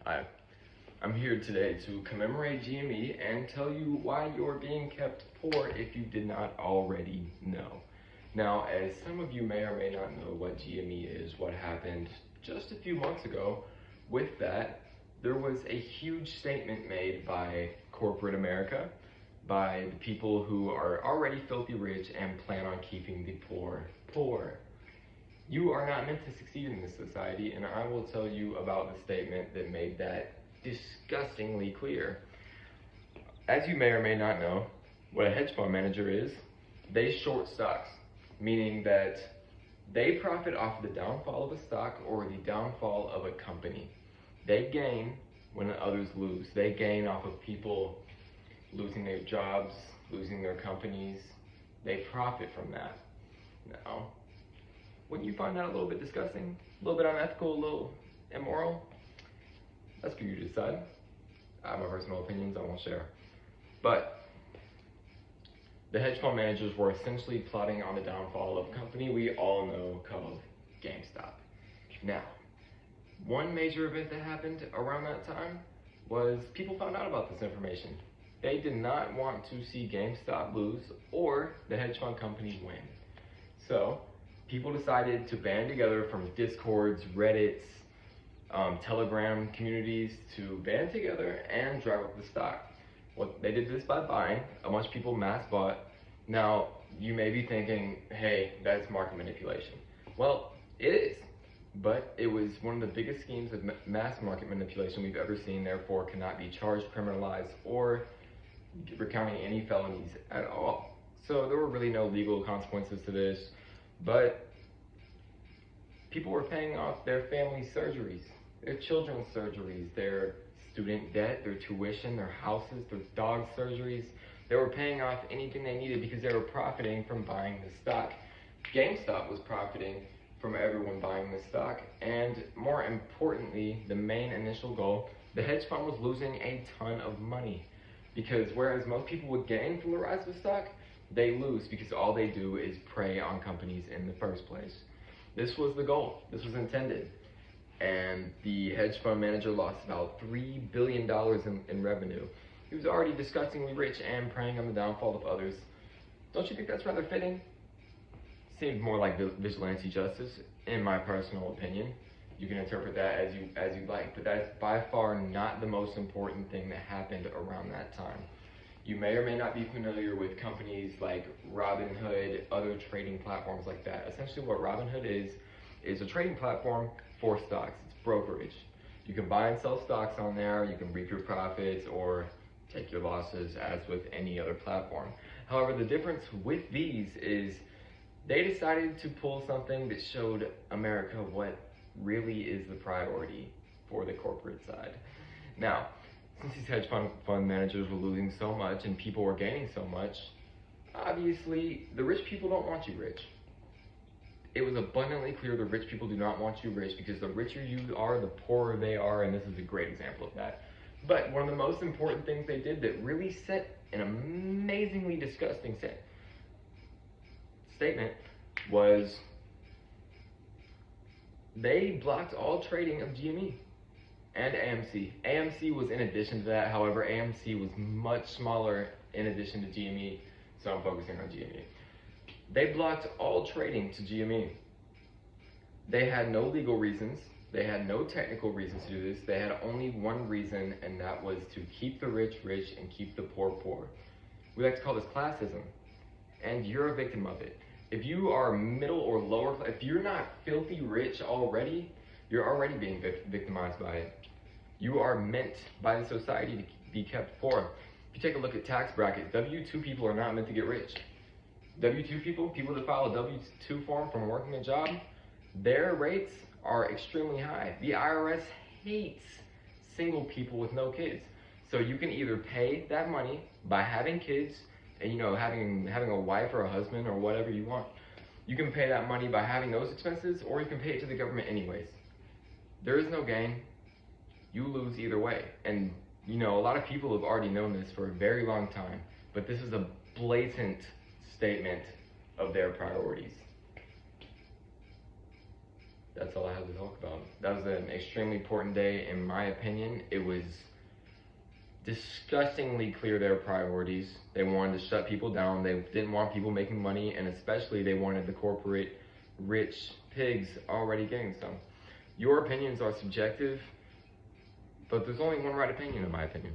Hi, I'm here today to commemorate GME and tell you why you're being kept poor if you did not already know. Now, as some of you may or may not know what GME is, what happened just a few months ago, with that, there was a huge statement made by corporate America, by the people who are already filthy rich and plan on keeping the poor poor. You are not meant to succeed in this society, and I will tell you about the statement that made that disgustingly clear. As you may or may not know, what a hedge fund manager is, they short stocks, meaning that they profit off the downfall of a stock or the downfall of a company. They gain when others lose. They gain off of people losing their jobs, losing their companies. They profit from that. Now, wouldn't you find that a little bit disgusting? A little bit unethical, a little immoral? That's for you to decide. I have my personal opinions I won't share. But the hedge fund managers were essentially plotting on the downfall of a company we all know called GameStop. Now, one major event that happened around that time was people found out about this information. They did not want to see GameStop lose or the hedge fund company win. So, people decided to band together from Discords, Reddits, Telegram communities to band together and drive up the stock. Well, they did this by buying. A bunch of people mass bought. Now, you may be thinking, hey, that's market manipulation. Well, it is. But it was one of the biggest schemes of mass market manipulation we've ever seen, therefore cannot be charged, criminalized, or recounting any felonies at all. So there were really no legal consequences to this. But people were paying off their family surgeries, their children's surgeries, their student debt, their tuition, their houses, their dog surgeries. They were paying off anything they needed because they were profiting from buying the stock. GameStop was profiting from everyone buying the stock. And more importantly, the main initial goal, the hedge fund was losing a ton of money. Because whereas most people would gain from the rise of the stock, they lose because all they do is prey on companies in the first place. This was the goal. This was intended. And the hedge fund manager lost about $3 billion in revenue. He was already disgustingly rich and preying on the downfall of others. Don't you think that's rather fitting? Seemed more like vigilante justice, in my personal opinion. You can interpret that as you like, but that's by far not the most important thing that happened around that time. You may or may not be familiar with companies like Robinhood, other trading platforms like that. Essentially what Robinhood is a trading platform for stocks. It's brokerage. You can buy and sell stocks on there, you can reap your profits or take your losses as with any other platform. However, the difference with these is they decided to pull something that showed America what really is the priority for the corporate side. Now, since these hedge fund managers were losing so much and people were gaining so much, obviously the rich people don't want you rich. It was abundantly clear the rich people do not want you rich because the richer you are, the poorer they are, and this is a great example of that. But one of the most important things they did that really set an amazingly disgusting statement was they blocked all trading of GME and AMC. AMC was in addition to that, however, AMC was much smaller in addition to GME, so I'm focusing on GME. They blocked all trading to GME. They had no legal reasons, they had no technical reasons to do this, they had only one reason, and that was to keep the rich rich and keep the poor poor. We like to call this classism, and you're a victim of it. If you are middle or lower, if you're not filthy rich already, you're already being victimized by it. You are meant by the society to be kept poor. If you take a look at tax brackets, W-2 people are not meant to get rich. W-2 people that file a W-2 form from working a job, their rates are extremely high. The IRS hates single people with no kids. So you can either pay that money by having kids and having a wife or a husband or whatever you want. You can pay that money by having those expenses, or you can pay it to the government anyways. There is no gain. You lose either way. And a lot of people have already known this for a very long time, but this is a blatant statement of their priorities. That's all I have to talk about. That was an extremely important day, in my opinion. It was disgustingly clear their priorities. They wanted to shut people down. They didn't want people making money, and especially they wanted the corporate rich pigs already getting some. Your opinions are subjective, but there's only one right opinion, in my opinion.